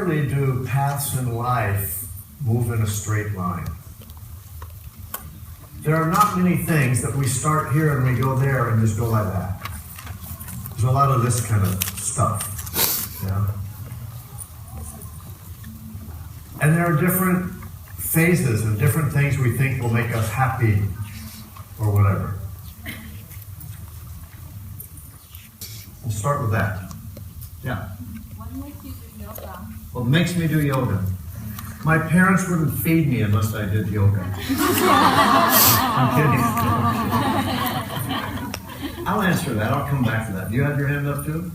rarely do paths in life move in a straight line. There are not many things that we start here and we go there and just go like that. There's a lot of this kind of stuff. Yeah. And there are different phases and different things we think will make us happy or whatever. We'll start with that. Yeah. What makes you do yoga? What makes me do yoga? My parents wouldn't feed me unless I did yoga. I'm kidding. I'll answer that. I'll come back to that. Do you have your hand up too?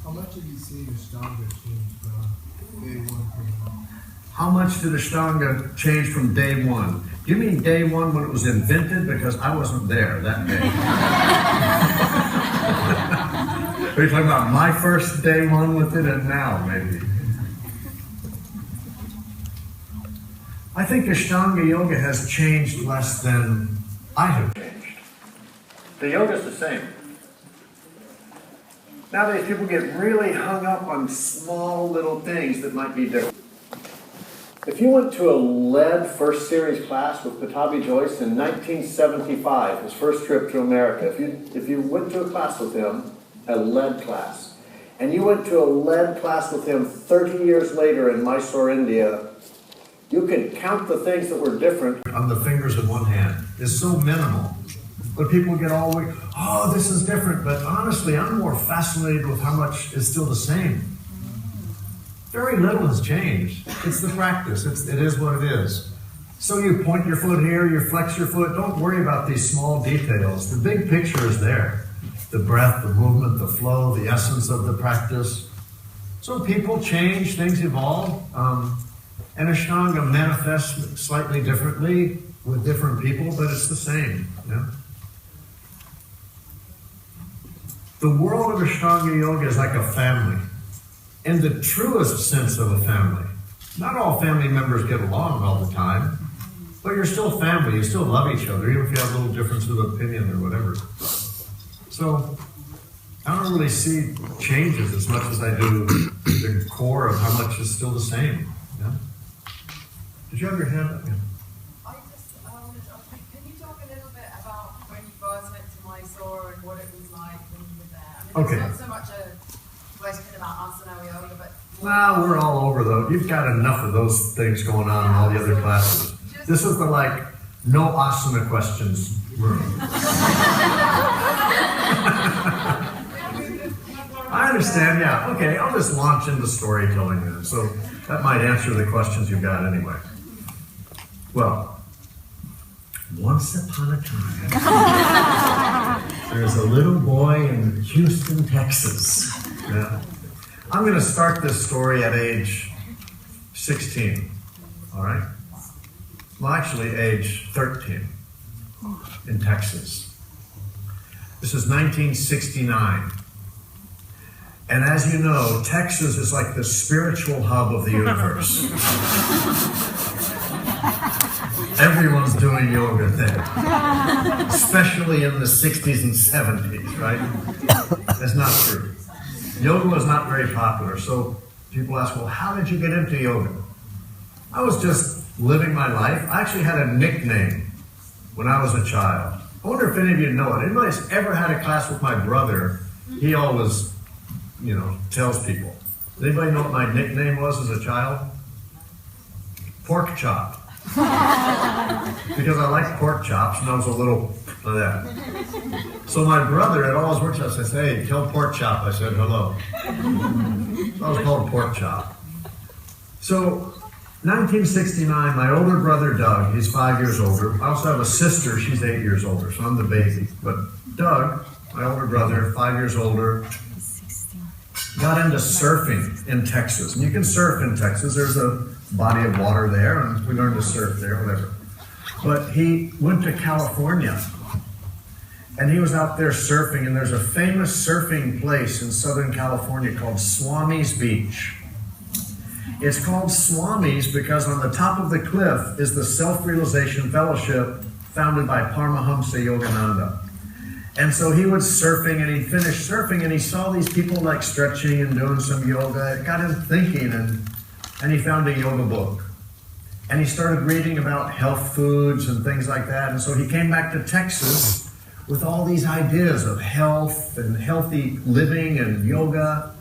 How much did you see Ashtanga change from day one to now? How much did Ashtanga change from day one? Do you mean day one when it was invented? Because I wasn't there that day. Are you talking about my first day one with it and now, maybe? I think Ashtanga Yoga has changed less than I have changed. The yoga's the same. Nowadays, people get really hung up on small little things that might be different. If you went to a lead first series class with Pattabhi Jois in 1975, his first trip to America, if you went to a class with him, a lead class, and you went to a lead class with him 30 years later in Mysore, India, you could count the things that were different on the fingers of one hand. It's so minimal. But people get all the way, oh, this is different. But honestly, I'm more fascinated with how much is still the same. Very little has changed. It's the practice. It is what it is. So you point your foot here, you flex your foot. Don't worry about these small details. The big picture is there. The breath, the movement, the flow, the essence of the practice. So people change, things evolve. And Ashtanga manifests slightly differently with different people, but it's the same. Yeah? The world of Ashtanga Yoga is like a family, in the truest sense of a family. Not all family members get along all the time, but you're still family. You still love each other, even if you have a little difference of opinion or whatever. So I don't really see changes as much as I do the core of how much is still the same. Yeah? Did you have your hand up? Yeah. I just wanted to ask you, can you talk a little bit about when you first went to Mysore and what it was like when you were there? I mean, Okay. It's not so much a question about asana yoga, but... Well, we're all over though. You've got enough of those things going on in all the other classes. This is the no asana questions room. I understand, yeah. Okay, I'll just launch into storytelling then. So that might answer the questions you've got anyway. Well, once upon a time, there's a little boy in Houston, Texas. Yeah. I'm going to start this story at age 16, all right? Well, actually, age 13 in Texas. This is 1969. And as you know, Texas is like the spiritual hub of the universe. Everyone's doing yoga there, especially in the 60s and 70s, right? That's not true. Yoga was not very popular, so people ask, well, how did you get into yoga? I was just living my life. I actually had a nickname when I was a child. I wonder if any of you know it. Anybody's ever had a class with my brother? He always, tells people. Does anybody know what my nickname was as a child? Pork chop. Because I liked pork chops, and I was a little like that. So my brother at all his workshops, I said, hey, tell pork chop. I said, hello. I was called pork chop. So 1969, my older brother, Doug, he's 5 years older. I also have a sister, she's 8 years older, so I'm the baby. But Doug, my older brother, 5 years older, got into surfing in Texas. And you can surf in Texas. There's a body of water there, and we learned to surf there, whatever. But he went to California, and he was out there surfing, and there's a famous surfing place in Southern California called Swami's Beach. It's called Swami's because on the top of the cliff is the Self-Realization Fellowship founded by Paramahamsa Yogananda. And so he was surfing, and he finished surfing, and he saw these people like stretching and doing some yoga. It got him thinking, and he found a yoga book. And he started reading about health foods and things like that. And so he came back to Texas with all these ideas of health and healthy living and yoga.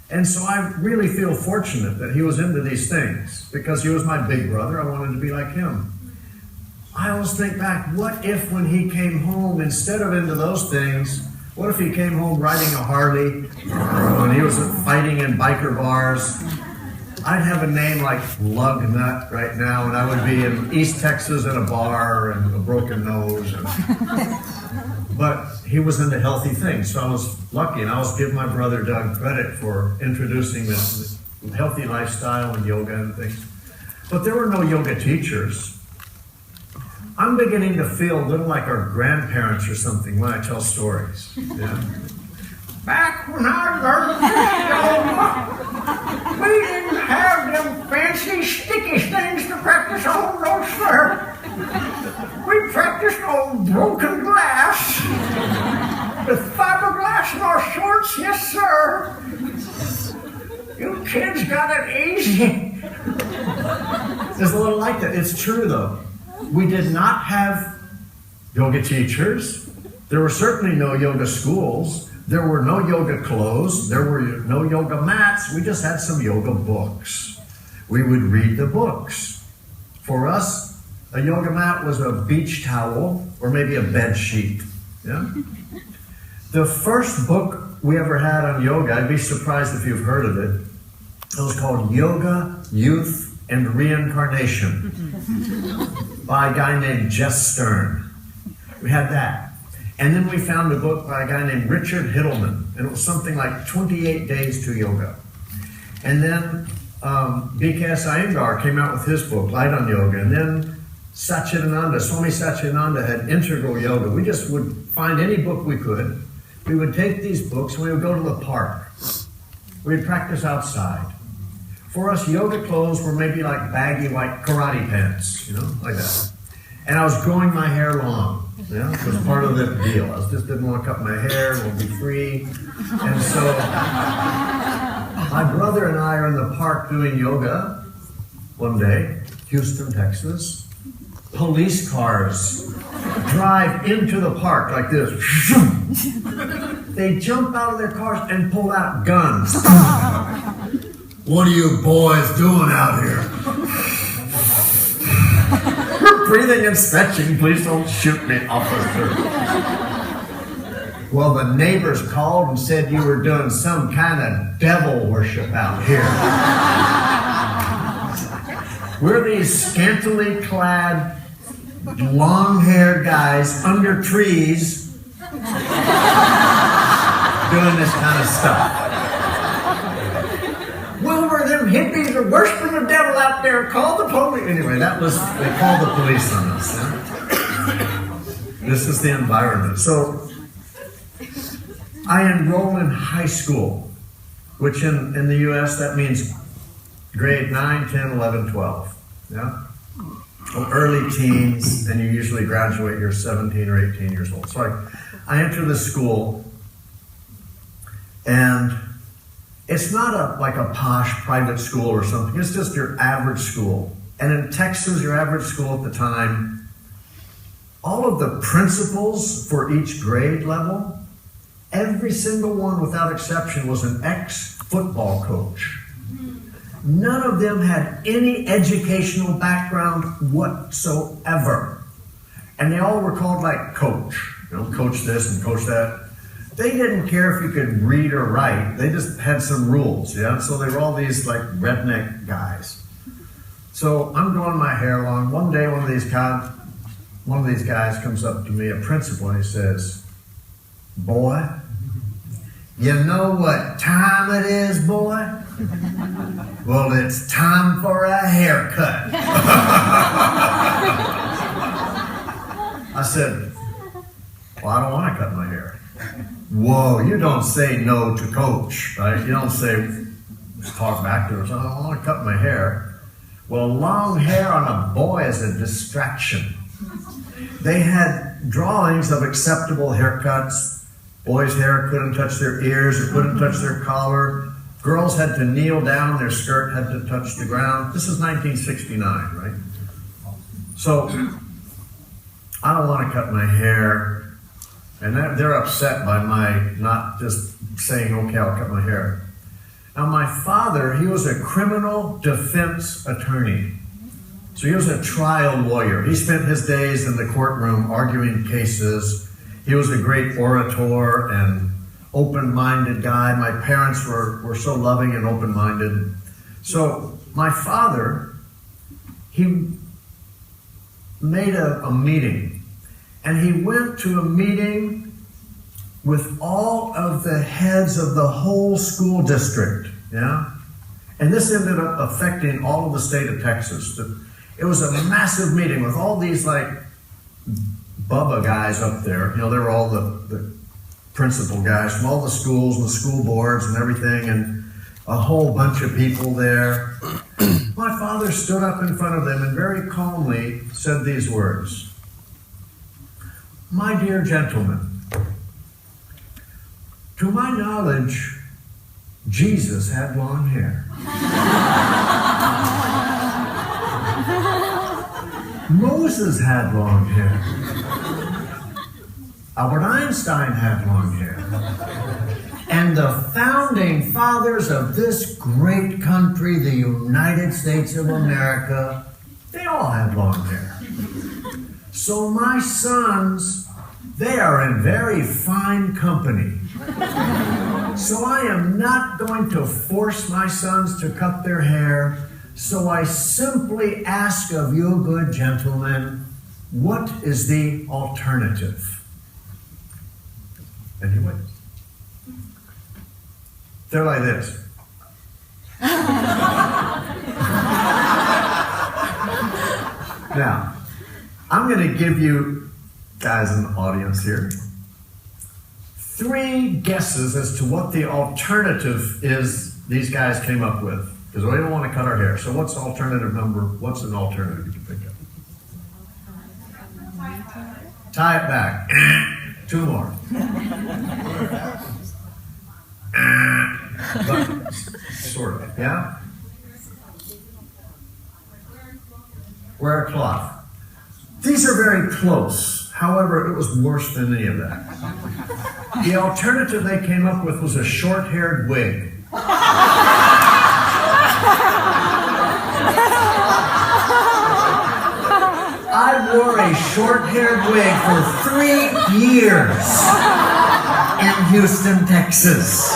And so I really feel fortunate that he was into these things, because he was my big brother. I wanted to be like him. I always think back, what if when he came home, instead of into those things, what if he came home riding a Harley and he was fighting in biker bars? I'd have a name like Lug Nut right now, and I would be in East Texas at a bar and a broken nose. But he was into healthy things, so I was lucky, and I always give my brother Doug credit for introducing this healthy lifestyle and yoga and things. But there were no yoga teachers. I'm beginning to feel a little like our grandparents or something when I tell stories. Yeah? Back when I learned yoga, we didn't have them fancy sticky things to practice on, no sir. We practiced on broken glass with fiberglass in our shorts, yes sir. You kids got it easy. There's a little like that. It's true though. We did not have yoga teachers. There were certainly no yoga schools. There were no yoga clothes. There were no yoga mats. We just had some yoga books. We would read the books. For us, a yoga mat was a beach towel or maybe a bed sheet. Yeah? The first book we ever had on yoga, I'd be surprised if you've heard of it. It was called Yoga, Youth, and Reincarnation by a guy named Jess Stern. We had that. And then we found a book by a guy named Richard Hittleman, and it was something like 28 Days to Yoga. And then B.K.S. Iyengar came out with his book, Light on Yoga, and then Swami Satchidananda had Integral Yoga. We just would find any book we could. We would take these books and we would go to the park. We'd practice outside. For us, yoga clothes were maybe like baggy white karate pants, like that. And I was growing my hair long. Yeah, it was part of the deal. I just didn't want to cut my hair, we'll be free. And so my brother and I are in the park doing yoga one day, Houston, Texas. Police cars drive into the park like this. They jump out of their cars and pull out guns. What are you boys doing out here? We're breathing and stretching. Please don't shoot me, officer. Well, the neighbors called and said you were doing some kind of devil worship out here. We're these scantily clad, long-haired guys under trees doing this kind of stuff. Well, were them hippies are worshiping the devil out there? Call the police. Anyway, they called the police on us. Yeah? This is the environment. So I enroll in high school, which in the U.S. that means grade 9, 10, 11, 12. Yeah? Well, early teens, and you usually graduate, you're 17 or 18 years old. So I enter the school, and it's not like a posh private school or something. It's just your average school. And in Texas, your average school at the time, all of the principals for each grade level, every single one without exception was an ex-football coach. None of them had any educational background whatsoever. And they all were called like coach. Coach this and coach that. They didn't care if you could read or write. They just had some rules, yeah? So they were all these like redneck guys. So I'm growing my hair long. One day one of these guys comes up to me, a principal, and he says, "Boy, you know what time it is, boy? Well, it's time for a haircut." I said, "Well, I don't want to cut my hair." Whoa, you don't say no to coach, right? You don't say, just talk back to her, "I don't want to cut my hair." Well, long hair on a boy is a distraction. They had drawings of acceptable haircuts. Boys' hair couldn't touch their ears, it couldn't touch their collar. Girls had to kneel down, their skirt had to touch the ground. This is 1969, right? So, I don't want to cut my hair. And they're upset by my not just saying, okay, I'll cut my hair. Now, my father, he was a criminal defense attorney. So he was a trial lawyer. He spent his days in the courtroom arguing cases. He was a great orator and open-minded guy. My parents were so loving and open-minded. So my father, he made a meeting. And he went to a meeting with all of the heads of the whole school district, yeah? And this ended up affecting all of the state of Texas. It was a massive meeting with all these like Bubba guys up there. You know, they were all the principal guys from all the schools and the school boards and everything, and a whole bunch of people there. My father stood up in front of them and very calmly said these words. My dear gentlemen, to my knowledge, Jesus had long hair. Moses had long hair. Albert Einstein had long hair. And the founding fathers of this great country, the United States of America, they all had long hair. So my sons, they are in very fine company. So I am not going to force my sons to cut their hair. So I simply ask of you, good gentlemen, what is the alternative? And he went. They're like this. Now, I'm going to give you guys in the audience here 3 guesses as to what the alternative is these guys came up with. Because we don't want to cut our hair. So what's alternative number? What's an alternative you can think of? Tie it back. 2 more. But, sort of, yeah? Wear a cloth. These are very close. However, it was worse than any of that. The alternative they came up with was a short-haired wig. I wore a short-haired wig for 3 years in Houston, Texas.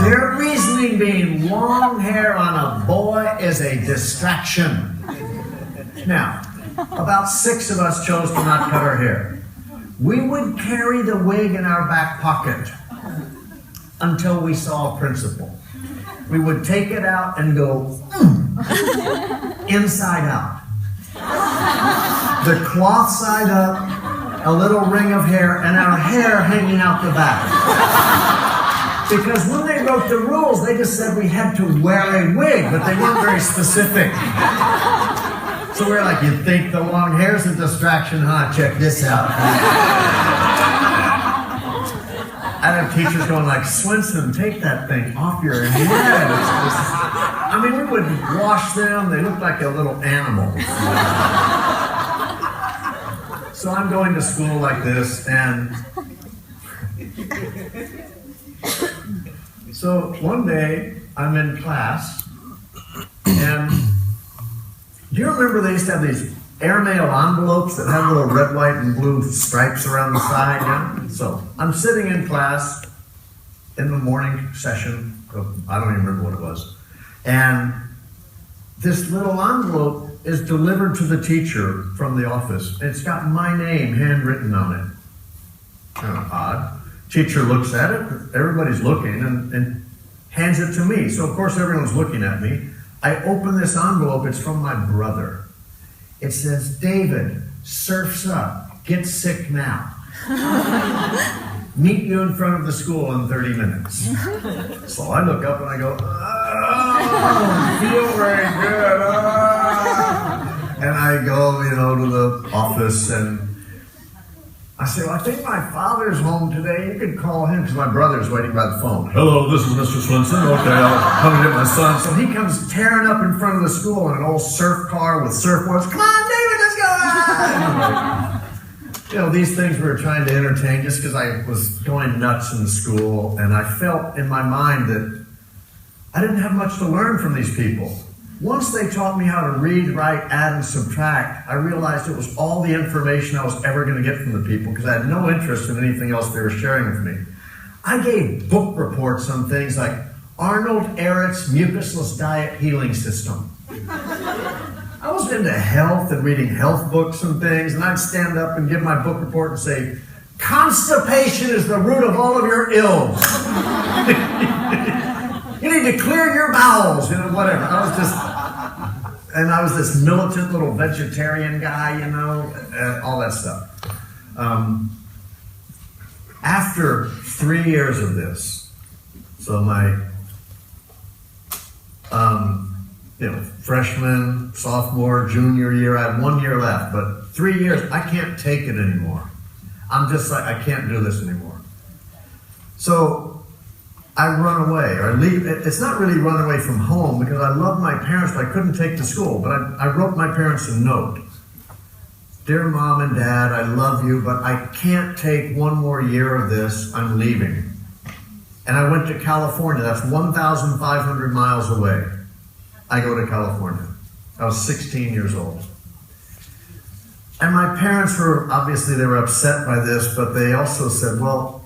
Their reasoning being long hair on a boy is a distraction. Now, about 6 of us chose to not cut our hair. We would carry the wig in our back pocket until we saw a principal. We would take it out and go inside out. The cloth side up, a little ring of hair, and our hair hanging out the back. Because when they wrote the rules, they just said we had to wear a wig, but they weren't very specific. So we're like, you think the long hair's a distraction, huh? Check this out. I have teachers going like, Swenson, take that thing off your head. I mean, we would wash them. They looked like a little animal. So I'm going to school like this, and so one day I'm in class, and do you remember they used to have these airmail envelopes that had little red, white, and blue stripes around the side? Yeah? So I'm sitting in class in the morning session. I don't even remember what it was. And this little envelope is delivered to the teacher from the office. It's got my name handwritten on it. Kind of odd. Teacher looks at it. Everybody's looking and hands it to me. So, of course, everyone's looking at me. I open this envelope. It's from my brother. It says, David, surf's up. Get sick now. Meet you in front of the school in 30 minutes. So I look up and I go, oh, feel very good. Oh. And I go, to the office, and I said, well, I think my father's home today. You could call him because my brother's waiting by the phone. Hello, this is Mr. Swenson. Okay, I'll come and get my son. So he comes tearing up in front of the school in an old surf car with surfboards. Come on, David, let's go! You know, these things we were trying to entertain just because I was going nuts in school, and I felt in my mind that I didn't have much to learn from these people. Once they taught me how to read, write, add, and subtract, I realized it was all the information I was ever going to get from the people because I had no interest in anything else they were sharing with me. I gave book reports on things like Arnold Ehret's mucusless diet healing system. I was into health and reading health books and things, and I'd stand up and give my book report and say, constipation is the root of all of your ills. You need to clear your bowels, you know, whatever. I was this militant little vegetarian guy, you know, all that stuff. After 3 years of this, so my, freshman, sophomore, junior year, I had 1 year left, but 3 years, I can't take it anymore. I'm just like, I can't do this anymore. So I run away, or I leave. It's not really run away from home because I love my parents, but I couldn't take to school. But I wrote my parents a note. Dear Mom and Dad, I love you, but I can't take 1 more year of this. I'm leaving. And I went to California. That's 1,500 miles away. I go to California. I was 16 years old. And my parents were, obviously they were upset by this, but they also said, well,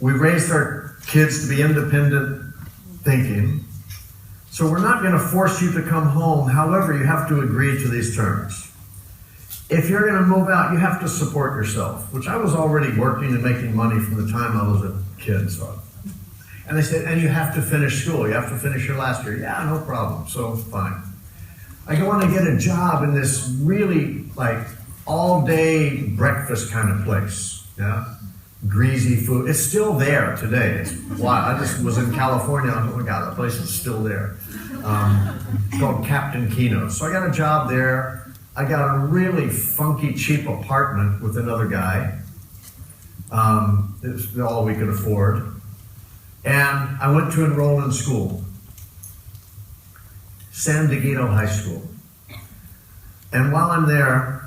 we raised our kids to be independent thinking. So we're not going to force you to come home. However, you have to agree to these terms. If you're going to move out, you have to support yourself, which I was already working and making money from the time I was a kid. So. And they said, and you have to finish school. You have to finish your last year. Yeah, no problem. So fine. I go on to get a job in this really like all-day breakfast kind of place. Yeah. Greasy food. It's still there today. It's wild. I just was in California. Oh my God, that place is still there. It's called Captain Kino's. So I got a job there. I got a really funky, cheap apartment with another guy. It was all we could afford. And I went to enroll in school. San Diego High School. And while I'm there,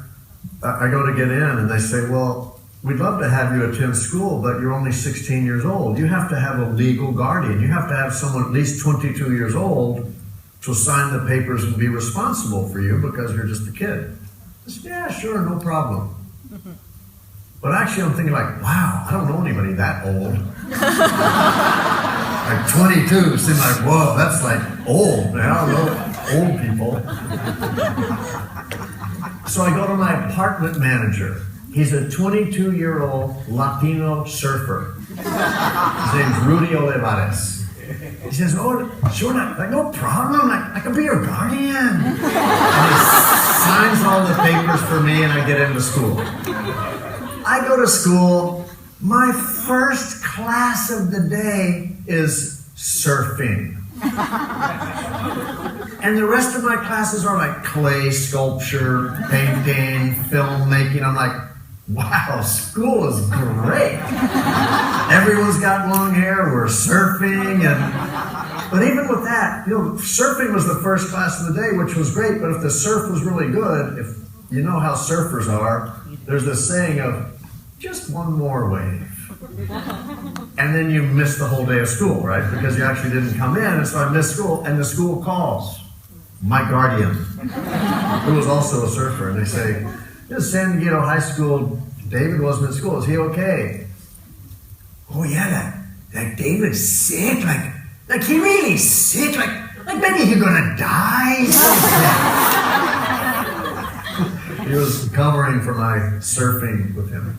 I go to get in and they say, well, we'd love to have you attend school, but you're only 16 years old. You have to have a legal guardian. You have to have someone at least 22 years old to sign the papers and be responsible for you because you're just a kid. I said, yeah, sure, no problem. But actually I'm thinking like, wow, I don't know anybody that old. Like 22 seemed like, whoa, that's like old, man. I don't know old people. So I go to my apartment manager. He's a 22-year-old Latino surfer. His name's Rudy Olivares. He says, oh, sure, like, no problem. I can be your guardian. And he signs all the papers for me, and I get into school. I go to school. My first class of the day is surfing. And the rest of my classes are like clay sculpture, painting, filmmaking. I'm like, wow, school is great. Everyone's got long hair, we're surfing, but even with that, surfing was the first class of the day, which was great, but if the surf was really good, if you know how surfers are, there's this saying of, just one more wave. And then you miss the whole day of school, right? Because you actually didn't come in, and so I missed school, and the school calls my guardian, who was also a surfer, and they say, this San Diego High School, David wasn't in school. Is he okay? Oh yeah, that David's sick. Like he really sick. Like maybe he's gonna die. He was covering for my surfing with him.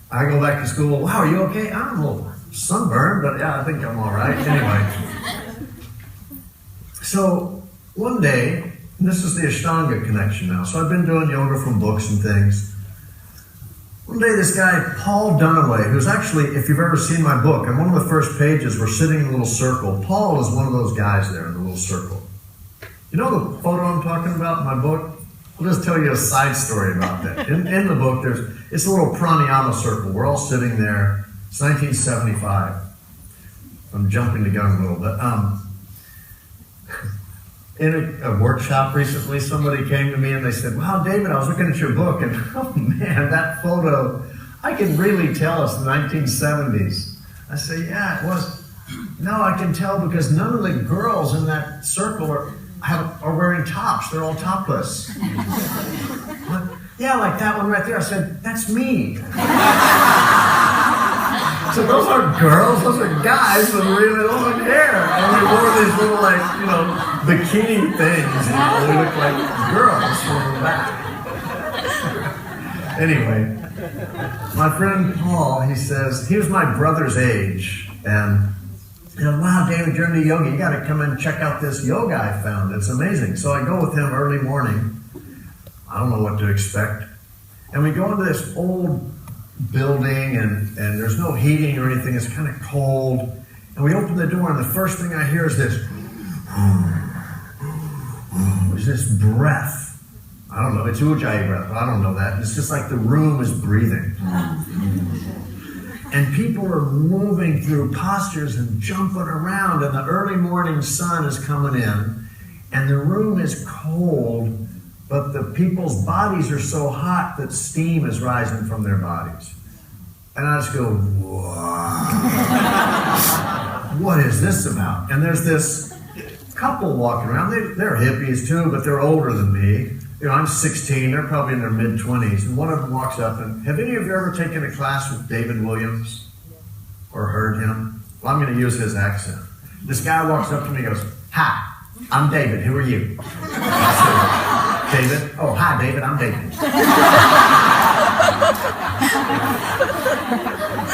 I go back to school. Wow, are you okay? I'm a little sunburned, but yeah, I think I'm all right. Anyway, so one day. And this is the Ashtanga connection now. So I've been doing yoga from books and things. One day this guy, Paul Dunaway, who's actually, if you've ever seen my book, on one of the first pages, we're sitting in a little circle. Paul is one of those guys there in the little circle. You know the photo I'm talking about in my book? I'll just tell you a side story about that. In the book, it's a little pranayama circle. We're all sitting there. It's 1975. I'm jumping the gun a little bit. In a workshop recently, somebody came to me and they said, "Wow, David, I was looking at your book, and oh man, that photo, I can really tell it's the 1970s." I say, "Yeah, it was." "No, I can tell because none of the girls in that circle are wearing tops. They're all topless." "What?" "Yeah, like that one right there." I said, "That's me." So those aren't girls, those are guys with really long hair. And they wore these little, like, bikini things. They look like girls from the back. Anyway, my friend Paul, he says, he was my brother's age. And, "Wow, David, you're into yoga. You got to come and check out this yoga I found. It's amazing." So I go with him early morning. I don't know what to expect. And we go into this old building, and there's no heating or anything. It's kind of cold. And we open the door, and the first thing I hear is this. There's this breath. I don't know. It's Ujjayi breath, but I don't know that. It's just like the room is breathing. And people are moving through postures and jumping around, and the early morning sun is coming in, and the room is cold, but the people's bodies are so hot that steam is rising from their bodies. And I just go, "Wow. What is this about?" And there's this couple walking around. They're hippies too, but they're older than me. I'm 16, they're probably in their mid-20s. And one of them walks up, and have any of you ever taken a class with David Williams? Or heard him? Well, I'm going to use his accent. This guy walks up to me and goes, "Hi, I'm David. Who are you?" I said, "David." "Oh, hi, David. I'm David."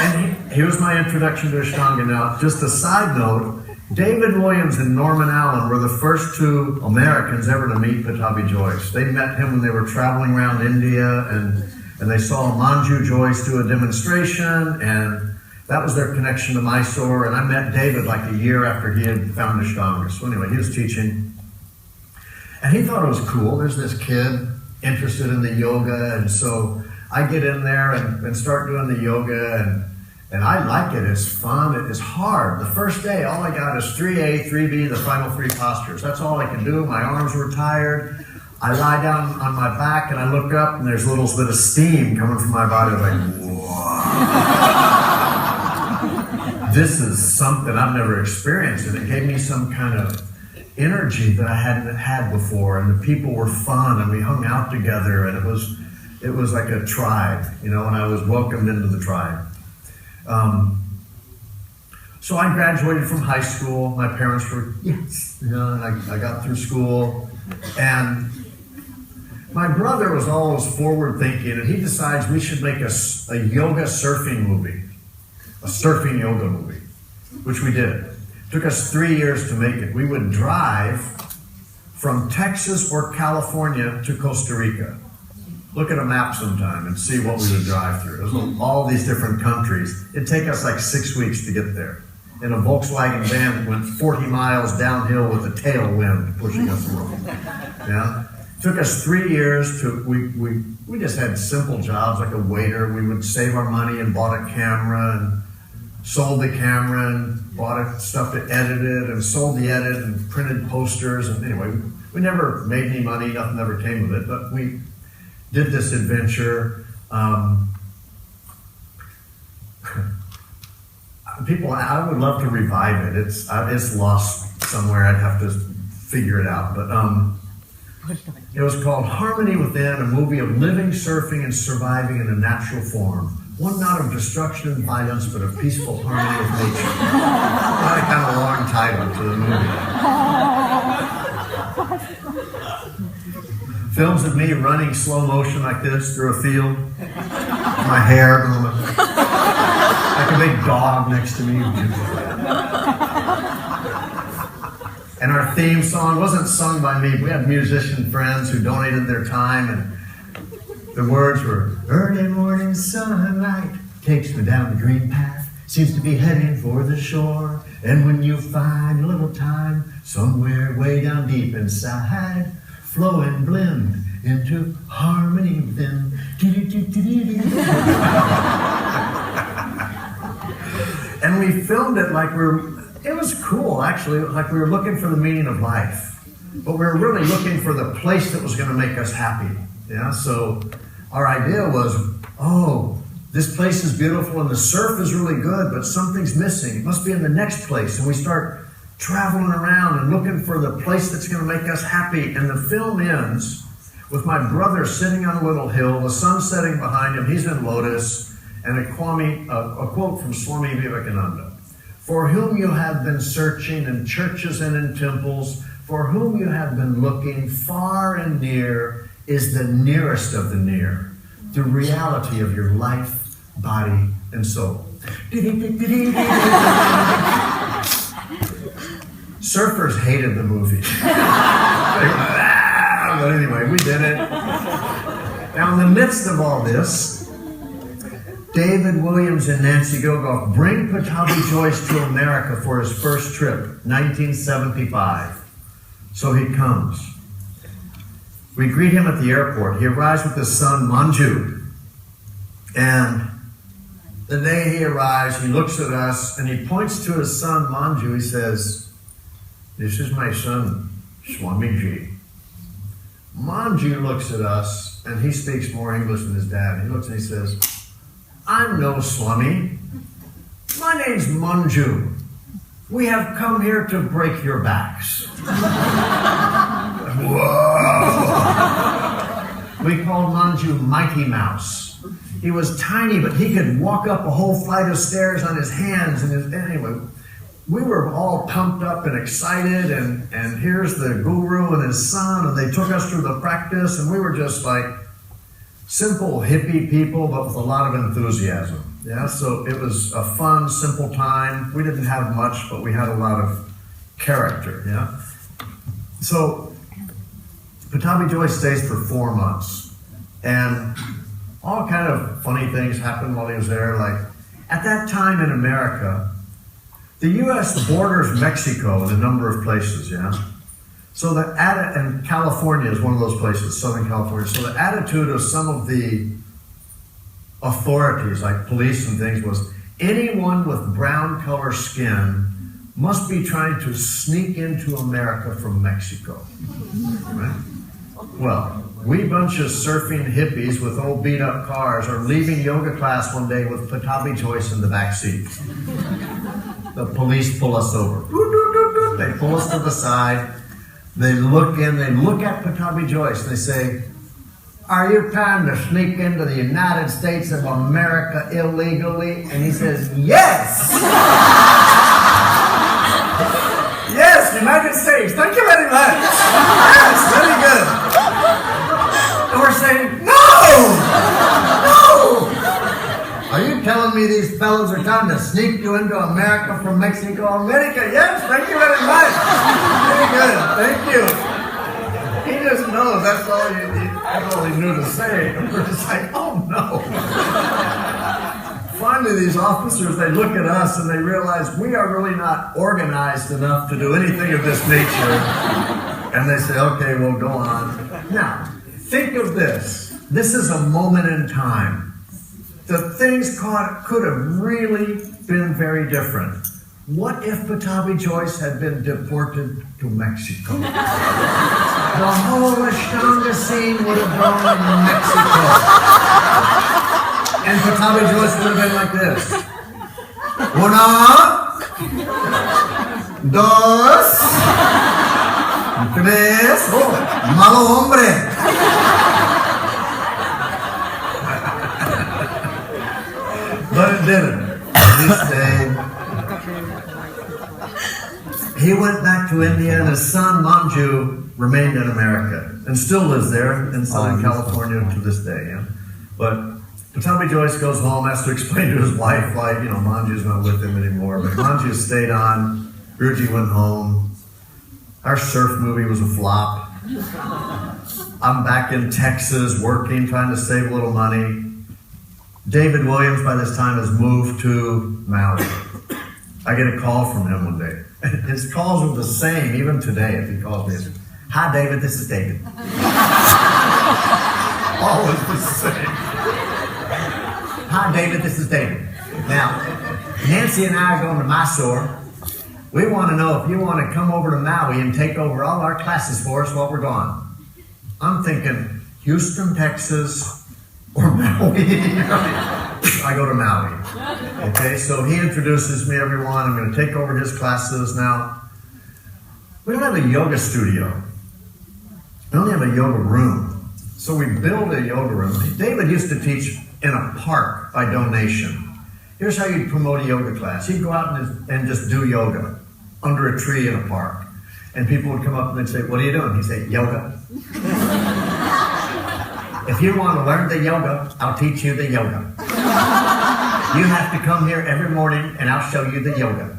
And here's my introduction to Ashtanga. Now, just a side note, David Williams and Norman Allen were the first two Americans ever to meet Pattabhi Jois. They met him when they were traveling around India, and they saw Manju Jois do a demonstration, and that was their connection to Mysore. And I met David like a year after he had found Ashtanga. So anyway, he was teaching, and he thought it was cool. There's this kid interested in the yoga, and so I get in there and start doing the yoga, and I like it. It's fun. It is hard. The first day, all I got is 3A, 3B, the final three postures. That's all I can do. My arms were tired. I lie down on my back, and I look up, and there's a little bit of steam coming from my body. I'm like, "Wow. This is something I've never experienced." And it gave me some kind of energy that I hadn't had before. And the people were fun, and we hung out together, and it was like a tribe, and I was welcomed into the tribe. So I graduated from high school. My parents were, yes, and I got through school. And my brother was always forward thinking, and he decides we should make a yoga surfing movie, a surfing yoga movie, which we did. It took us 3 years to make it. We would drive from Texas or California to Costa Rica. Look at a map sometime and see what we would drive through. There's all these different countries. It'd take us like 6 weeks to get there. In a Volkswagen van that went 40 miles downhill with a tailwind pushing us along. Yeah? It took us 3 years to, we just had simple jobs like a waiter. We would save our money and bought a camera and sold the camera and bought stuff to edit it and sold the edit and printed posters. And anyway, we never made any money. Nothing ever came of it, but we did this adventure. People, I would love to revive it. It's lost somewhere. I'd have to figure it out. But it was called Harmony Within, a movie of living, surfing, and surviving in a natural form. One not of destruction and violence, but of peaceful harmony with nature. Not a kind of long title to the movie. Films of me running slow motion like this through a field. My hair going like a big dog next to me. And our theme song wasn't sung by me. We had musician friends who donated their time, and the words were, "Early morning sunlight takes me down the green path, seems to be heading for the shore. And when you find a little time somewhere way down deep inside, flow and blend into harmony with him. And we filmed it like it was cool actually, like we were looking for the meaning of life. But we were really looking for the place that was going to make us happy. Yeah, so our idea was, oh, this place is beautiful and the surf is really good, but something's missing. It must be in the next place. And we start traveling around and looking for the place that's going to make us happy. And the film ends with my brother sitting on a little hill, the sun setting behind him, he's in lotus, and a quote from Swami Vivekananda. For whom you have been searching in churches and in temples, for whom you have been looking far and near, is the nearest of the near, the reality of your life, body, and soul. Surfers hated the movie. But anyway, we did it. Now, in the midst of all this, David Williams and Nancy Gogoff bring Pattabhi Jois to America for his first trip, 1975. So he comes. We greet him at the airport. He arrives with his son, Manju. And the day he arrives, he looks at us and he points to his son, Manju. He says, "This is my son, Swamiji." Manju looks at us, and he speaks more English than his dad. He looks and he says, "I'm no Swami. My name's Manju. We have come here to break your backs." Whoa! We called Manju Mighty Mouse. He was tiny, but he could walk up a whole flight of stairs on his hands. Anyway, we were all pumped up and excited, and here's the guru and his son, and they took us through the practice, and we were just like simple hippie people, but with a lot of enthusiasm. Yeah, so it was a fun, simple time. We didn't have much, but we had a lot of character. Yeah. So Pattabhi Jois stays for 4 months, and all kind of funny things happened while he was there. Like at that time in America, the U.S. borders Mexico in a number of places, yeah? So and California is one of those places, Southern California. So the attitude of some of the authorities, like police and things, was anyone with brown color skin must be trying to sneak into America from Mexico. Right? Well, we bunch of surfing hippies with old beat up cars are leaving yoga class one day with Pattabhi Jois in the back seat. The police pull us over. They pull us to the side. They look at Pattabhi Jois, and they say, "Are you trying to sneak into the United States of America illegally?" And he says, "Yes!" "Yes, United States. Thank you very much. Yes, very good." And we're saying, "No! No! Are you telling me these fellows are trying to sneak you into America from Mexico?" "America, yes, thank you very much. Very good, thank you." He just knows that's all he knew to say. And we're just like, oh no. Finally, these officers, they look at us and they realize we are really not organized enough to do anything of this nature. And they say, "Okay, we'll go on." Now, think of this. This is a moment in time. The things could have really been very different. What if Pattabhi Jois had been deported to Mexico? The whole Ashtanga scene would have gone in Mexico. And Pattabhi Jois would have been like this. Una, dos, tres, oh, malo hombre. But it didn't. He stayed. He went back to India, and his son Manju remained in America and still lives there in Southern California to this day. Yeah? But Pattabhi Jois goes home, has to explain to his wife why, Manju's not with him anymore. But Manju stayed on. Guruji went home. Our surf movie was a flop. I'm back in Texas working, trying to save a little money. David Williams, by this time, has moved to Maui. I get a call from him one day. His calls are the same, even today, if he calls me. "Hi, David, this is David." always the same. Hi, David, this is David. Now, Nancy and I are going to Mysore. We want to know if you want to come over to Maui and take over all our classes for us while we're gone. I'm thinking Houston, Texas, or Maui. I go to Maui. Okay, so he introduces me, everyone. I'm going to take over his classes. Now, we don't have a yoga studio. We only have a yoga room. So we build a yoga room. David used to teach in a park by donation. Here's how you'd promote a yoga class. He'd go out and just do yoga under a tree in a park. And people would come up and they'd say, what are you doing? He'd say, yoga. If you want to learn the yoga, I'll teach you the yoga. You have to come here every morning and I'll show you the yoga.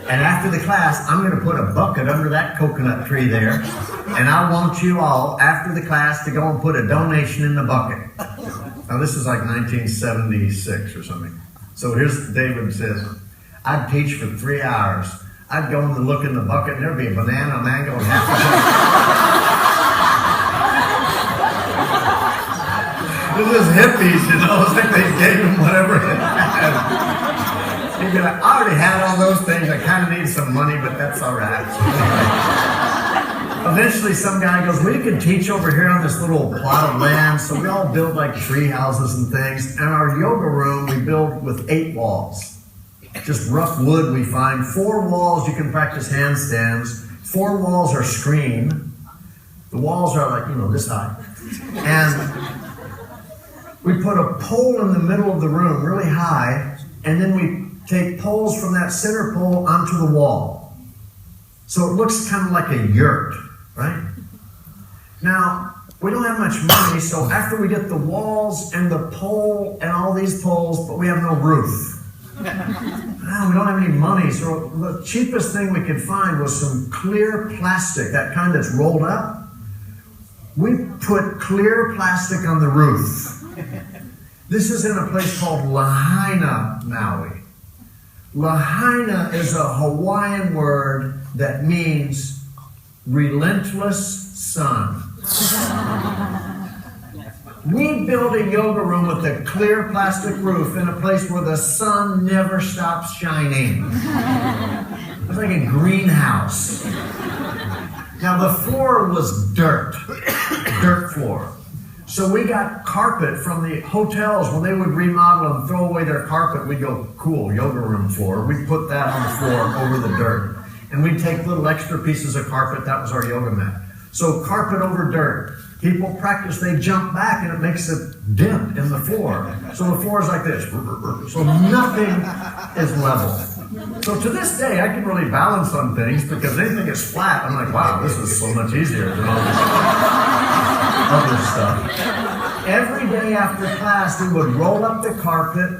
And after the class, I'm going to put a bucket under that coconut tree there. And I want you all, after the class, to go and put a donation in the bucket. Now, this is like 1976 or something. So here's David says, I'd teach for 3 hours. I'd go and look in the bucket, and there'd be a banana, a mango, and half a jar. This is hippies, you know. It's like they gave him whatever they had. He'd be like, I already had all those things. I kind of need some money, but that's all right. Eventually, some guy goes, well, you can teach over here on this little plot of land. So we all build like tree houses and things. And our yoga room, we build with 8 walls. Just rough wood we find. 4 walls you can practice handstands. 4 walls are screen. The walls are like, this high. And we put a pole in the middle of the room, really high, and then we take poles from that center pole onto the wall. So it looks kind of like a yurt, right? Now, we don't have much money, so after we get the walls and the pole and all these poles, but we have no roof. Now, we don't have any money, so the cheapest thing we could find was some clear plastic, that kind that's rolled up. We put clear plastic on the roof. This is in a place called Lahaina, Maui. Lahaina is a Hawaiian word that means relentless sun. We built a yoga room with a clear plastic roof in a place where the sun never stops shining. It's like a greenhouse. Now the floor was dirt floor. So we got carpet from the hotels. When they would remodel and throw away their carpet, we'd go, cool, yoga room floor. We'd put that on the floor over the dirt. And we'd take little extra pieces of carpet. That was our yoga mat. So carpet over dirt. People practice, they jump back and it makes a dent in the floor. So the floor is like this. So nothing is level. So to this day, I can really balance on things because anything is flat. I'm like, wow, this is so much easier than all this other stuff. Every day after class, we would roll up the carpet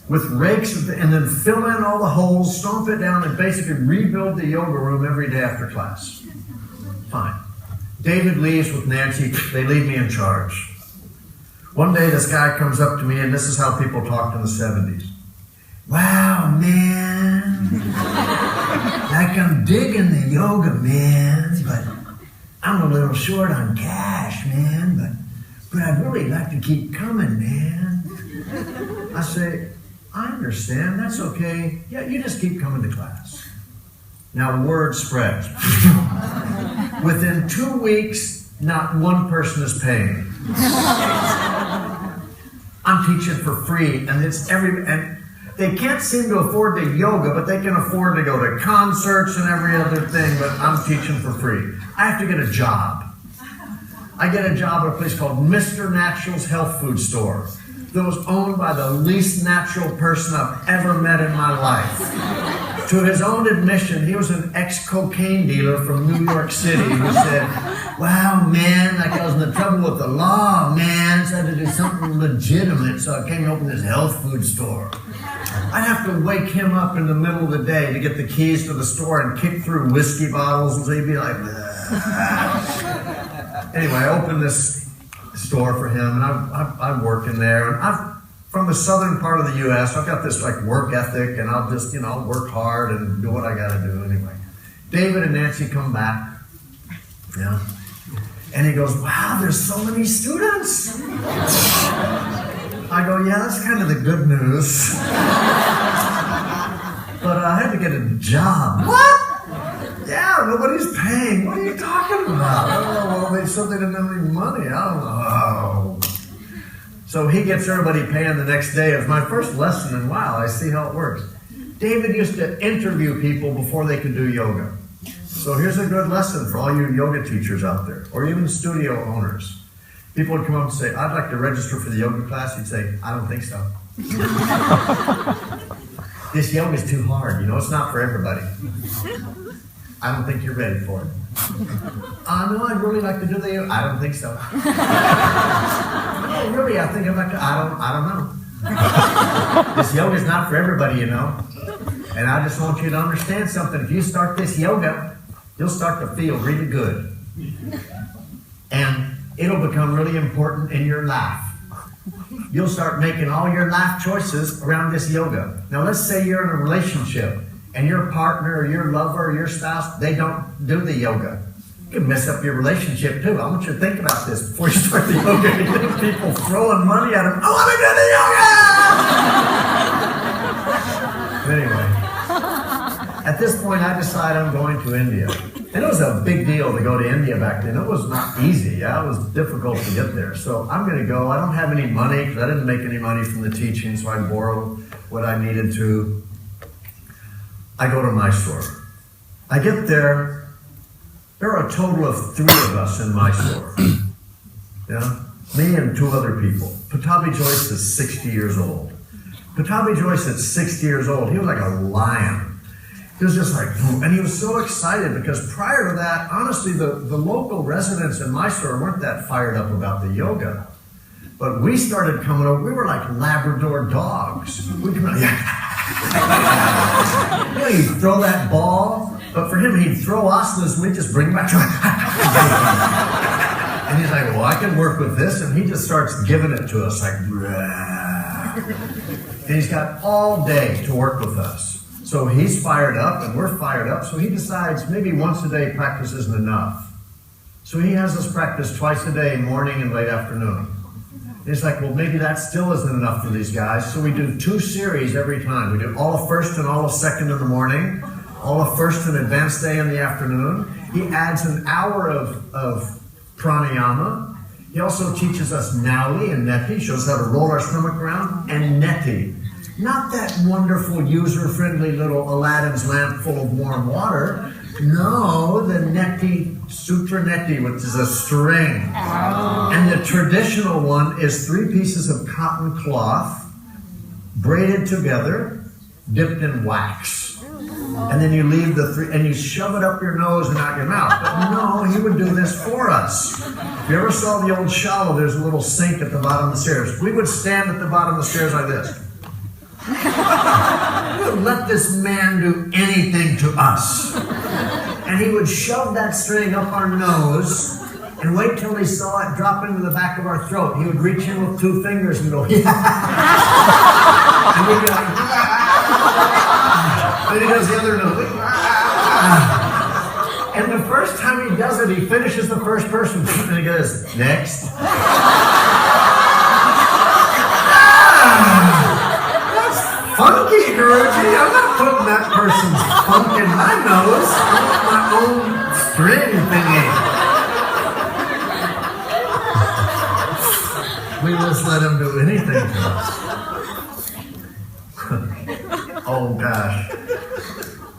with rakes and then fill in all the holes, stomp it down, and basically rebuild the yoga room every day after class. Fine. David leaves with Nancy. They leave me in charge. One day, this guy comes up to me, and this is how people talked in the 70s. Wow, man. Like I'm digging the yoga, man, but I'm a little short on cash, man, but I'd really like to keep coming, man. I say, I understand, that's okay. Yeah, you just keep coming to class. Now, word spreads. Within 2 weeks, not one person is paying. I'm teaching for free, and and they can't seem to afford the yoga, but they can afford to go to concerts and every other thing, but I'm teaching for free. I have to get a job. I get a job at a place called Mr. Natural's Health Food Store that was owned by the least natural person I've ever met in my life. To his own admission, he was an ex-cocaine dealer from New York City who said, wow, man, like I was in trouble with the law, man, so I had to do something legitimate, so I came to open this health food store. I'd have to wake him up in the middle of the day to get the keys to the store and kick through whiskey bottles, and so he'd be like, anyway, I opened this store for him, and I work in there, and I'm from the southern part of the U.S., I've got this like work ethic, and I'll just, I'll work hard and do what I got to do anyway. David and Nancy come back, Yeah. And he goes, wow, there's so many students. I go, yeah, that's kind of the good news. But I had to get a job. What? Yeah, nobody's paying. What are you talking about? Oh, well, they said they didn't have any money. I don't know. So he gets everybody paying the next day. It was my first lesson, and wow, I see how it works. David used to interview people before they could do yoga. So here's a good lesson for all you yoga teachers out there, or even studio owners. People would come up and say, I'd like to register for the yoga class. You'd say, I don't think so. This yoga is too hard. You know, it's not for everybody. I don't think you're ready for it. No, I'd really like to do the yoga. I don't think so. Oh, really? I think I'd like to. I don't know. This yoga is not for everybody, you know. And I just want you to understand something. If you start this yoga, you'll start to feel really good. And it'll become really important in your life. You'll start making all your life choices around this yoga. Now let's say you're in a relationship and your partner or your lover or your spouse, they don't do the yoga. You can mess up your relationship too. I want you to think about this before you start the yoga. You get people throwing money at them. I want to do the yoga! Anyway, at this point I decide I'm going to India. And it was a big deal to go to India back then. It was not easy. Yeah? It was difficult to get there. So I'm going to go. I don't have any money because I didn't make any money from the teaching, so I borrowed what I needed to. I go to Mysore. I get there. There are a total of 3 of us in Mysore. Yeah? Me and 2 other people. Pattabhi Jois is 60 years old. Pattabhi Jois at 60 years old, he was like a lion. He was just like, and he was so excited because prior to that, honestly, the local residents in Mysore weren't that fired up about the yoga. But we started coming over, we were like Labrador dogs. We'd come out, you know, he'd throw that ball, but for him, he'd throw asanas and we'd just bring him back to And he's like, well, I can work with this. And he just starts giving it to us like, and he's got all day to work with us. So he's fired up and we're fired up. So he decides maybe once a day practice isn't enough. So he has us practice twice a day, morning and late afternoon. And he's like, well, maybe that still isn't enough for these guys. So we do 2 series every time. We do all of first and all of second in the morning, all of first and advanced day in the afternoon. He adds an hour of pranayama. He also teaches us Maui and neti, shows how to roll our stomach around, and neti. Not that wonderful, user-friendly little Aladdin's lamp full of warm water. No, the neti, sutra neti, which is a string. And the traditional one is 3 pieces of cotton cloth, braided together, dipped in wax. And then you leave the 3, and you shove it up your nose and out your mouth. But no, he would do this for us. If you ever saw the old shallow, there's a little sink at the bottom of the stairs. We would stand at the bottom of the stairs like this. We would let this man do anything to us. And he would shove that string up our nose and wait till he saw it drop into the back of our throat. He would reach in with 2 fingers and go, yeah. And we'd be like, and he does the other nose. And the first time he does it, he finishes the first person and he goes, next. Funky, Guruji. I'm not putting that person's funk in my nose. I want my own string thingy. We just let him do anything to us. Oh gosh.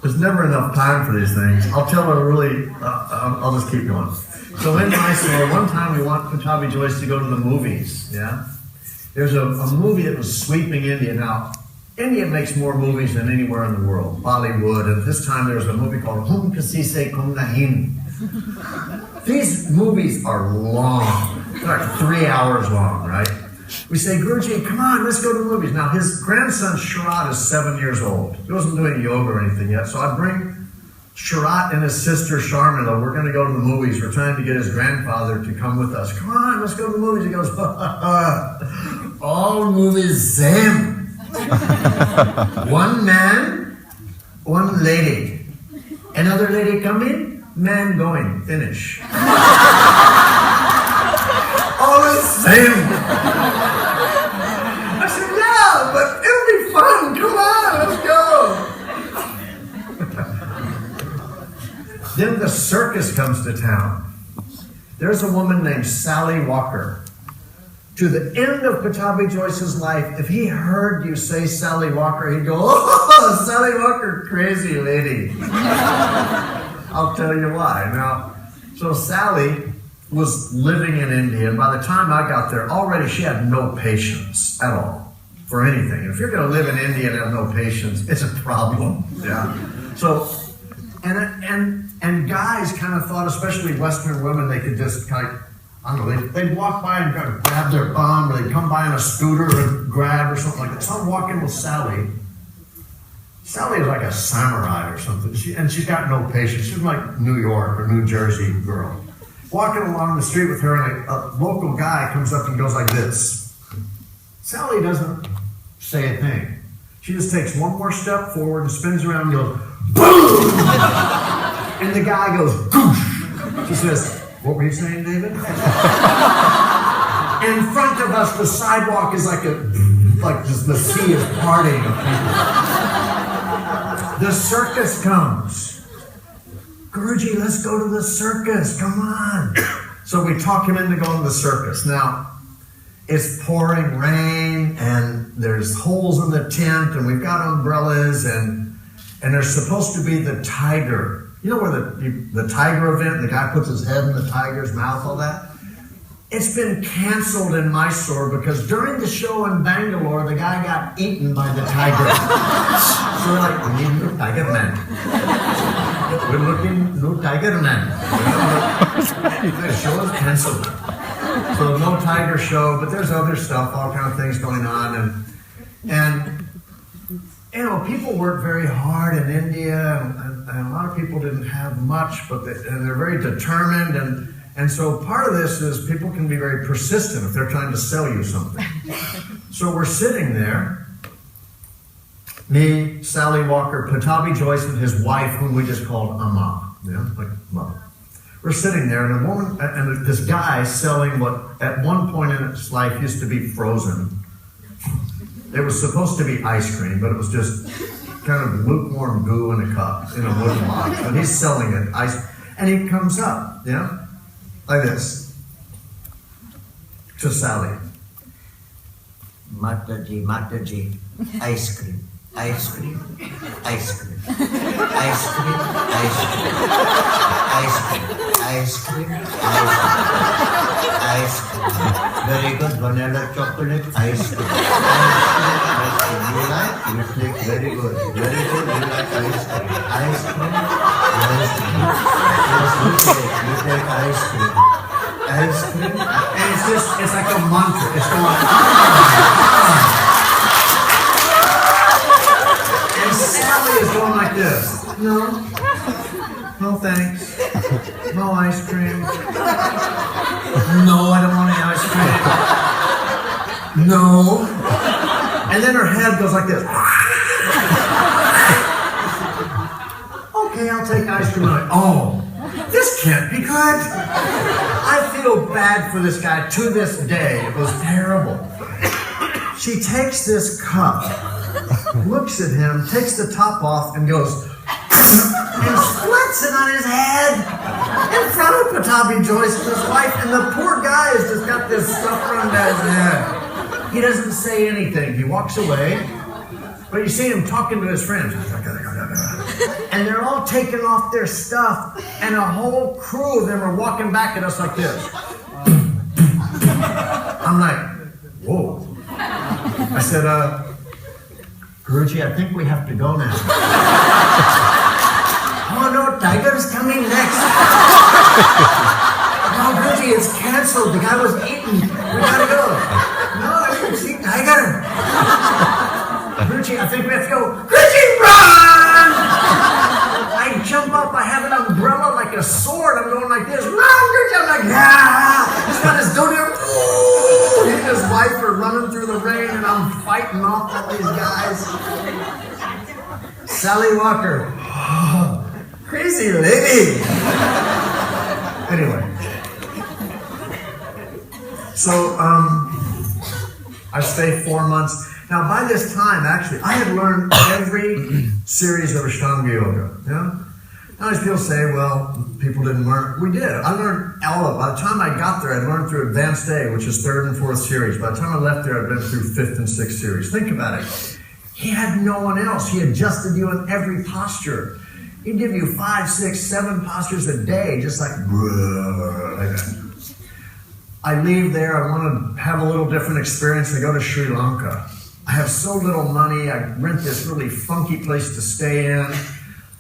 There's never enough time for these things. I'll tell her really, I'll just keep going. So in Mysore, one time we want Pattabhi Jois to go to the movies, yeah? There's a movie that was sweeping India. Now, India makes more movies than anywhere in the world, Bollywood, and this time there was a movie called Hum Kasi Se Kum Nahin. These movies are long. They're like 3 hours long, right? We say, Guruji, come on, let's go to the movies. Now, his grandson, Sharat, is 7 years old. He wasn't doing yoga or anything yet, so I bring Sharat and his sister, Sharmila. We're going to go to the movies. We're trying to get his grandfather to come with us. Come on, let's go to the movies. He goes, all movies same. One man, one lady. Another lady come in, man going, finish. Always same. I said, yeah, but it'll be fun. Come on, let's go. Then the circus comes to town. There's a woman named Sally Walker. To the end of Pattabhi Jois's life, if he heard you say Sally Walker, he'd go, oh, Sally Walker, crazy lady. I'll tell you why. Now, so Sally was living in India, and by the time I got there, already she had no patience at all for anything. If you're going to live in India and have no patience, it's a problem. Yeah. So, and guys kind of thought, especially Western women, they could just kind of, I don't know, they'd walk by and kind of grab their bum, or they'd come by on a scooter and grab or something like that. So I'm walking with Sally. Sally is like a samurai or something, and she's got no patience. She's like New York or New Jersey girl. Walking along the street with her, and a local guy comes up and goes like this. Sally doesn't say a thing. She just takes one more step forward and spins around and goes, boom! And the guy goes, goosh! She says, what were you saying, David? In front of us, the sidewalk is like just the sea is parting of people. The circus comes. Guruji, let's go to the circus, come on. So we talk him into going to the circus. Now, it's pouring rain, and there's holes in the tent, and we've got umbrellas, and there's supposed to be the tiger. You know where the tiger event, the guy puts his head in the tiger's mouth, all that? It's been canceled in Mysore because during the show in Bangalore, the guy got eaten by the tiger. So we're like, we need a new tiger man. We're looking new tiger man. The show is canceled. So no tiger show, but there's other stuff, all kind of things going on. And you know, people work very hard in India, and a lot of people didn't have much, but they're very determined, and so part of this is people can be very persistent if they're trying to sell you something. So we're sitting there, me, Sally Walker, Pattabhi Jois, and his wife, whom we just called Amma, like mother. We're sitting there, and a woman, and this guy selling what at one point in its life used to be frozen. It was supposed to be ice cream, but it was just kind of lukewarm goo in a cup, in a wooden box. But he's selling it, and he comes up, like this, to Sally. Mataji, Mataji, ice cream, ice cream, ice cream, ice cream, ice cream, ice cream, ice cream, ice cream. Very good, vanilla chocolate, ice cream. Ice cream. You like? You click, very good. Very good, you like ice cream. Ice cream, ice cream. Yes, you take ice cream. Ice cream. And it's like a mantra. It's going and Sally is going like this. No thanks. No ice cream. No, I don't want any ice cream. No. And then her head goes like this. Okay, I'll take ice cream. Oh, this can't be good. I feel bad for this guy to this day. It was terrible. She takes this cup, looks at him, takes the top off, and goes, and splits it on his head in front of Pattabhi Jois and his wife, and the poor guy has just got this stuff running down his head. He doesn't say anything. He walks away, but you see him talking to his friends. And they're all taking off their stuff, and a whole crew of them are walking back at us like this. I'm like, whoa. I said, Guruji, I think we have to go now. Oh no, tiger's coming next. No, Guruji, it's canceled. The guy was eaten. We gotta go. No, I didn't see tiger. Guruji, I think we have to go. Guruji, run! I jump up. I have an umbrella like a sword. I'm going like this. Run, Guruji! I'm like, yeah! He's got his dodo. He and his wife are running through the rain, and I'm fighting off all these guys. Sally Walker. Crazy lady. Anyway. So, I stayed 4 months. Now, by this time, actually, I had learned every series of Ashtanga yoga. Yeah? Now, as people say, well, people didn't learn. We did. I learned all of it. By the time I got there, I'd learned through Advanced A, which is 3rd and 4th series. By the time I left there, I'd been through 5th and 6th series. Think about it. He had no one else. He adjusted you in every posture. He'd give you 5, 6, 7 postures a day, just like that. I leave there, I want to have a little different experience. I go to Sri Lanka. I have so little money, I rent this really funky place to stay in.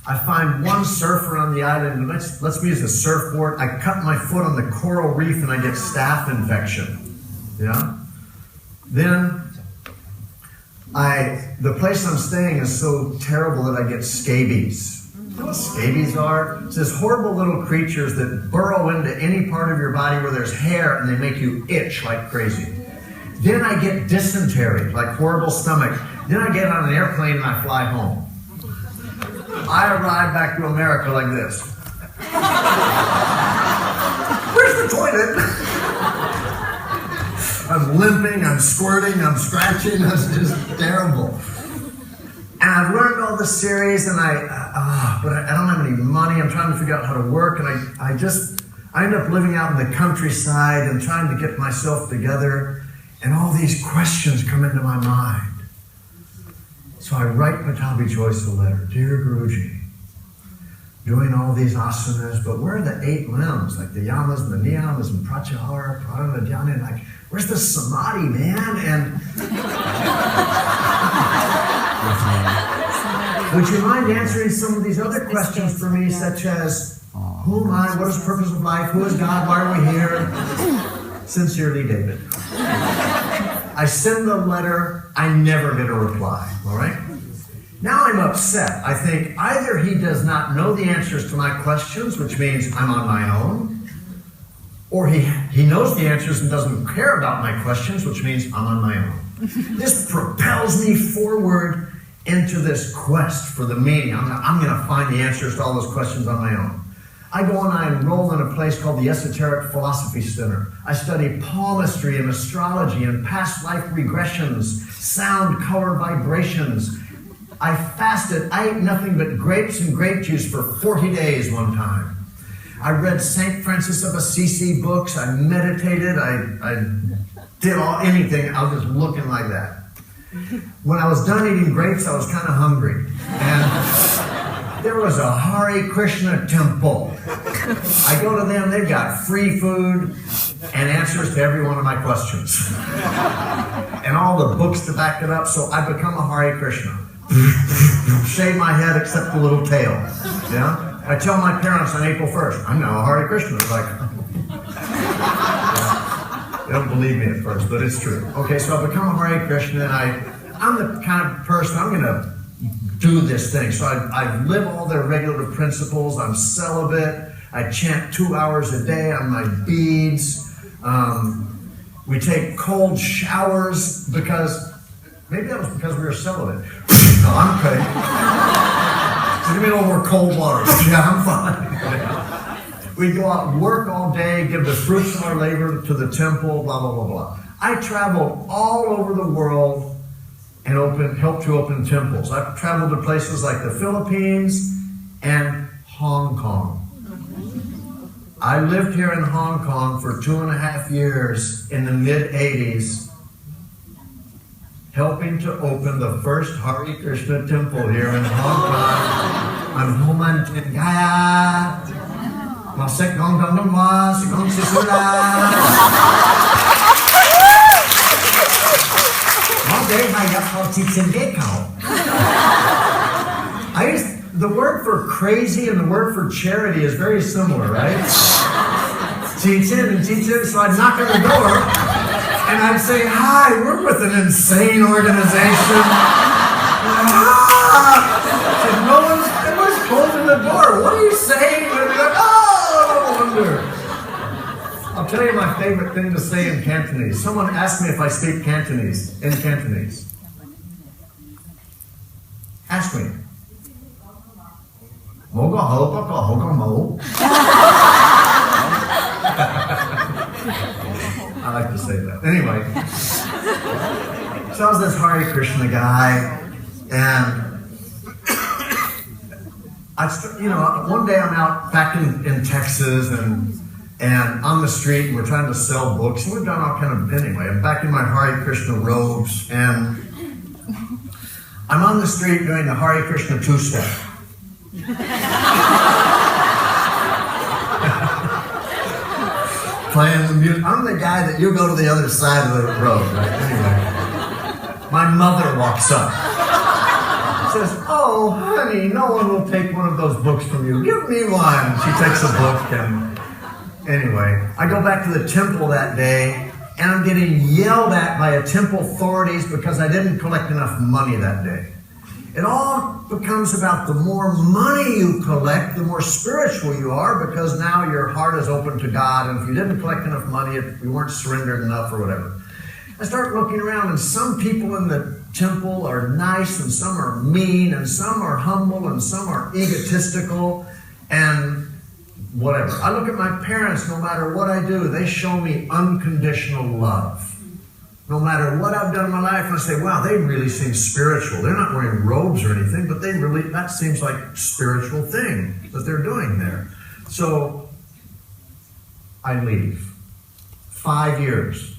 I find one surfer on the island who lets me use a surfboard. I cut my foot on the coral reef and I get staph infection. Yeah? Then, the place I'm staying is so terrible that I get scabies. You know what scabies are? It's these horrible little creatures that burrow into any part of your body where there's hair and they make you itch like crazy. Then I get dysentery, like horrible stomach. Then I get on an airplane and I fly home. I arrive back to America like this. Where's the toilet? I'm limping, I'm squirting, I'm scratching. It's just terrible. And I've learned all the series, and but I don't have any money. I'm trying to figure out how to work, and I end up living out in the countryside and trying to get myself together, and all these questions come into my mind. So I write Pattabhi Jois a letter. Dear Guruji, doing all these asanas, but where are the 8 limbs, like the yamas and the niyamas and pratyahara, pranayama, dhyana, and like, where's the samadhi, man? And would you mind answering some of these other questions for me, such as, who am I? What is the purpose of life? Who is God? Why are we here? Sincerely, David. I send the letter. I never get a reply. All right? Now I'm upset. I think either he does not know the answers to my questions, which means I'm on my own, or he knows the answers and doesn't care about my questions, which means I'm on my own. This propels me forward into this quest for the meaning. I'm going to find the answers to all those questions on my own. I go and I enroll in a place called the Esoteric Philosophy Center. I study palmistry and astrology and past life regressions, sound, color, vibrations. I fasted. I ate nothing but grapes and grape juice for 40 days one time. I read St. Francis of Assisi books. I meditated. I did anything. I was just looking like that. When I was done eating grapes, I was kind of hungry. And there was a Hare Krishna temple. I go to them, they've got free food and answers to every one of my questions. And all the books to back it up, so I become a Hare Krishna. Shave my head except the little tail. Yeah? I tell my parents on April 1st, I'm now a Hare Krishna. It's like, they don't believe me at first, but it's true. Okay, so I become a Hare Krishna, and I'm the kind of person, I'm going to do this thing. So I live all their regulative principles. I'm celibate. I chant 2 hours a day on my beads. We take cold showers because, maybe that was because we were celibate. No, I'm kidding. Give me a little more cold water. Yeah, I'm fine. We go out and work all day, give the fruits of our labor to the temple, blah, blah, blah, blah. I traveled all over the world and helped to open temples. I've traveled to places like the Philippines and Hong Kong. I lived here in Hong Kong for 2.5 years in the mid-'80s, helping to open the first Hare Krishna temple here in Hong Kong. I'm Homan Gaya. Masek Gong Dong Dong Wa, Sigong Sisula. The word for crazy and the word for charity is very similar, right? Teach-in and teach-in, so I'd knock on the door and I'd say, hi, we're with an insane organization. Everyone's closing the door. What are you saying? And they're like, oh, I wonder. I'll tell you my favorite thing to say in Cantonese. Someone asked me if I speak Cantonese, in Cantonese. Ask me. Moga hopa ka hoga mo. I like to say that. Anyway, so I was this Hare Krishna guy, and one day I'm out back in Texas, and on the street, and we're trying to sell books, and we've done all kind of, anyway, I'm back in my Hare Krishna robes, and I'm on the street doing the Hare Krishna two-step. Playing the music. I'm the guy that you go to the other side of the road, right? Anyway, my mother walks up. Says, "Oh, honey, no one will take one of those books from you. Give me one." She takes a book, and anyway, I go back to the temple that day, and I'm getting yelled at by temple authorities because I didn't collect enough money that day. It all becomes about the more money you collect, the more spiritual you are, because now your heart is open to God, and if you didn't collect enough money, you weren't surrendered enough or whatever. I start looking around, and some people in the temple are nice, and some are mean, and some are humble, and some are egotistical, and whatever. I look at my parents, no matter what I do, they show me unconditional love. No matter what I've done in my life, I say, wow, they really seem spiritual. They're not wearing robes or anything, but that seems like a spiritual thing that they're doing there. So I leave. 5 years.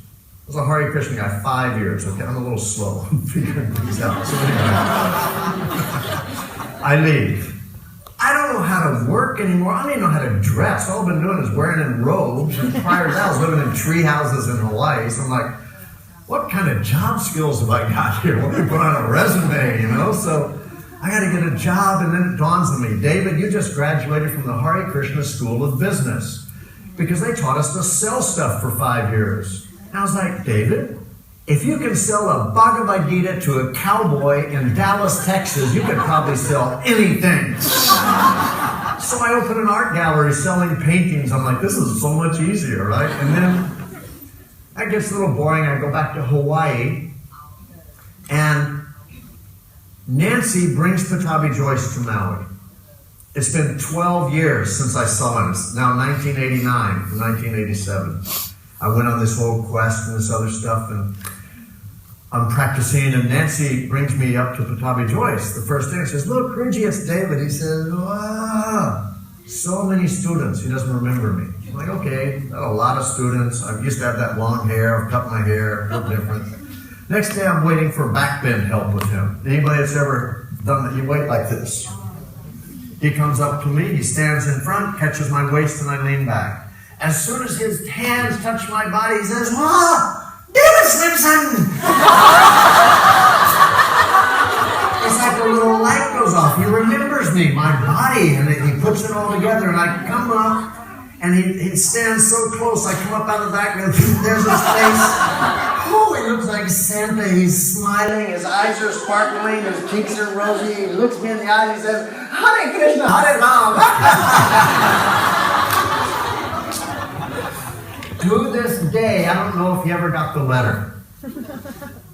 I was a Hare Krishna guy, 5 years. Okay, I'm a little slow. I'm figuring things out. So anyway, I leave. I don't know how to work anymore. I don't even know how to dress. All I've been doing is wearing in robes. And prior to that, I was living in tree houses in Hawaii. So I'm like, what kind of job skills have I got here? What do you put on a resume, So I got to get a job, and then it dawns on me, David, you just graduated from the Hare Krishna School of Business, because they taught us to sell stuff for 5 years. And I was like, David, if you can sell a Bhagavad Gita to a cowboy in Dallas, Texas, you could probably sell anything. So I opened an art gallery selling paintings. I'm like, this is so much easier, right? And then that gets a little boring. I go back to Hawaii, and Nancy brings Pattabhi Jois to Maui. It's been 12 years since I saw him. It's now 1989 to 1987. I went on this whole quest and this other stuff, and I'm practicing, and Nancy brings me up to Pattabhi Jois. The first thing, says, look, Guruji, it's David. He says, wow, so many students. He doesn't remember me. I'm like, okay, got a lot of students. I used to have that long hair. I've cut my hair, look different. Next day, I'm waiting for back bend help with him. Anybody that's ever done that, you wait like this. He comes up to me, he stands in front, catches my waist, and I lean back. As soon as his hands touch my body, he says, David Swenson! It's like a little light goes off. He remembers me, my body, and he puts it all together, and I come up, and he stands so close. I come up out of the back, and there's his face. Oh, he looks like Santa. He's smiling. His eyes are sparkling. His cheeks are rosy. He looks me in the eye and he says, Hare Krishna, Hare Ram. To this day, I don't know if you ever got the letter.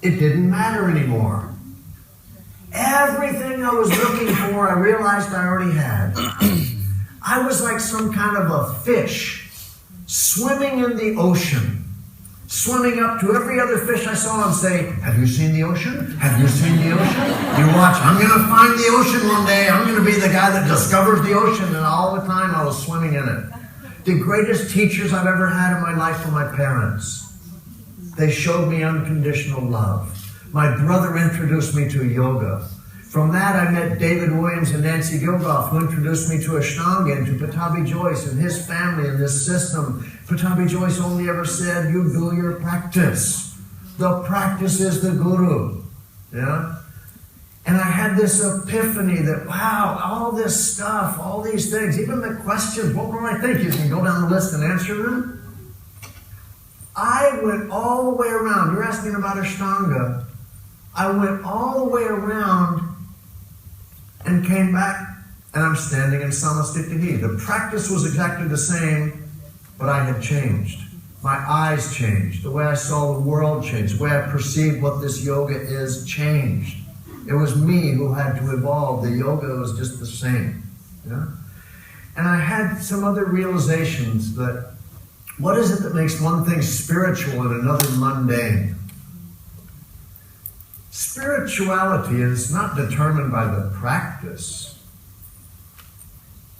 It didn't matter anymore. Everything I was looking for, I realized I already had. I was like some kind of a fish swimming in the ocean, swimming up to every other fish I saw and say, have you seen the ocean? Have you seen the ocean? You watch, I'm going to find the ocean one day. I'm going to be the guy that discovers the ocean. And all the time I was swimming in it. The greatest teachers I've ever had in my life were my parents. They showed me unconditional love. My brother introduced me to yoga. From that, I met David Williams and Nancy Gilgoff, who introduced me to Ashtanga and to Pattabhi Jois and his family and this system. Pattabhi Jois only ever said, you do your practice. The practice is the guru. Yeah? And I had this epiphany that, wow, all this stuff, all these things, even the questions, what will I think? You can go down the list and answer them. I went all the way around. You're asking about Ashtanga. I went all the way around and came back, and I'm standing in Samasthiti. The practice was exactly the same, but I had changed. My eyes changed. The way I saw the world changed. The way I perceived what this yoga is changed. It was me who had to evolve. The yoga was just the same. Yeah? And I had some other realizations that what is it that makes one thing spiritual and another mundane? Spirituality is not determined by the practice.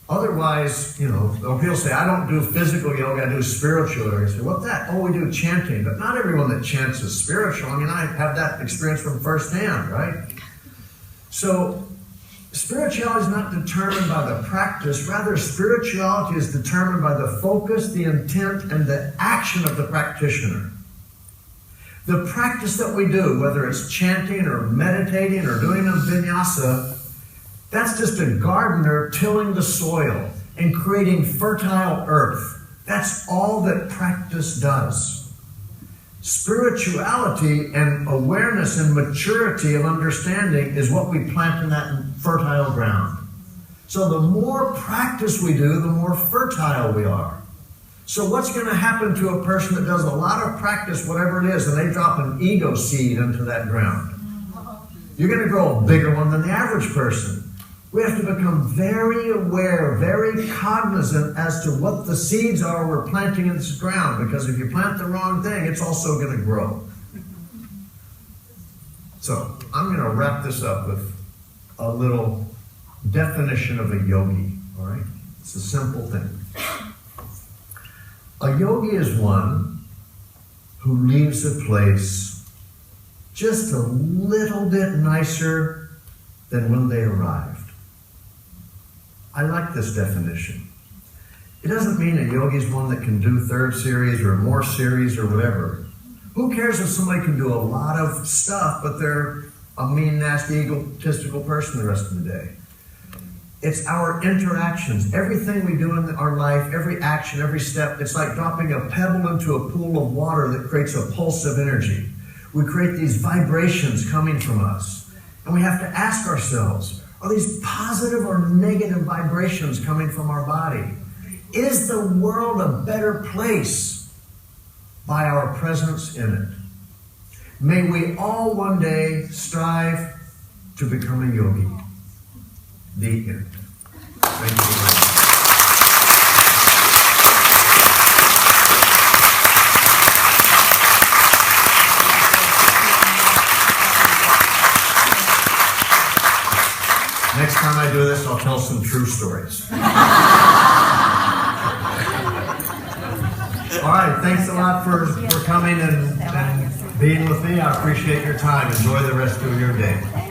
Otherwise, people say, I don't do physical yoga, I do spiritual yoga. I say, what's that? Oh, we do chanting. But not everyone that chants is spiritual. I mean, I have that experience from firsthand, right? So, spirituality is not determined by the practice. Rather, spirituality is determined by the focus, the intent, and the action of the practitioner. The practice that we do, whether it's chanting or meditating or doing a vinyasa, that's just a gardener tilling the soil and creating fertile earth. That's all that practice does. Spirituality and awareness and maturity of understanding is what we plant in that fertile ground. So the more practice we do, the more fertile we are. So what's going to happen to a person that does a lot of practice, whatever it is, and they drop an ego seed into that ground? You're going to grow a bigger one than the average person. We have to become very aware, very cognizant as to what the seeds are we're planting in this ground, because if you plant the wrong thing, it's also going to grow. So I'm going to wrap this up with a little definition of a yogi, all right? It's a simple thing. A yogi is one who leaves a place just a little bit nicer than when they arrived. I like this definition. It doesn't mean a yogi is one that can do third series or more series or whatever. Who cares if somebody can do a lot of stuff, but they're a mean, nasty, egotistical person the rest of the day? It's our interactions. Everything we do in our life, every action, every step, it's like dropping a pebble into a pool of water that creates a pulse of energy. We create these vibrations coming from us. And we have to ask ourselves, are these positive or negative vibrations coming from our body? Is the world a better place by our presence in it? May we all one day strive to become a yogi. The end. Thank you very much. Next time I do this, I'll tell some true stories. All right, thanks a lot for coming and being with me. I appreciate your time. Enjoy the rest of your day.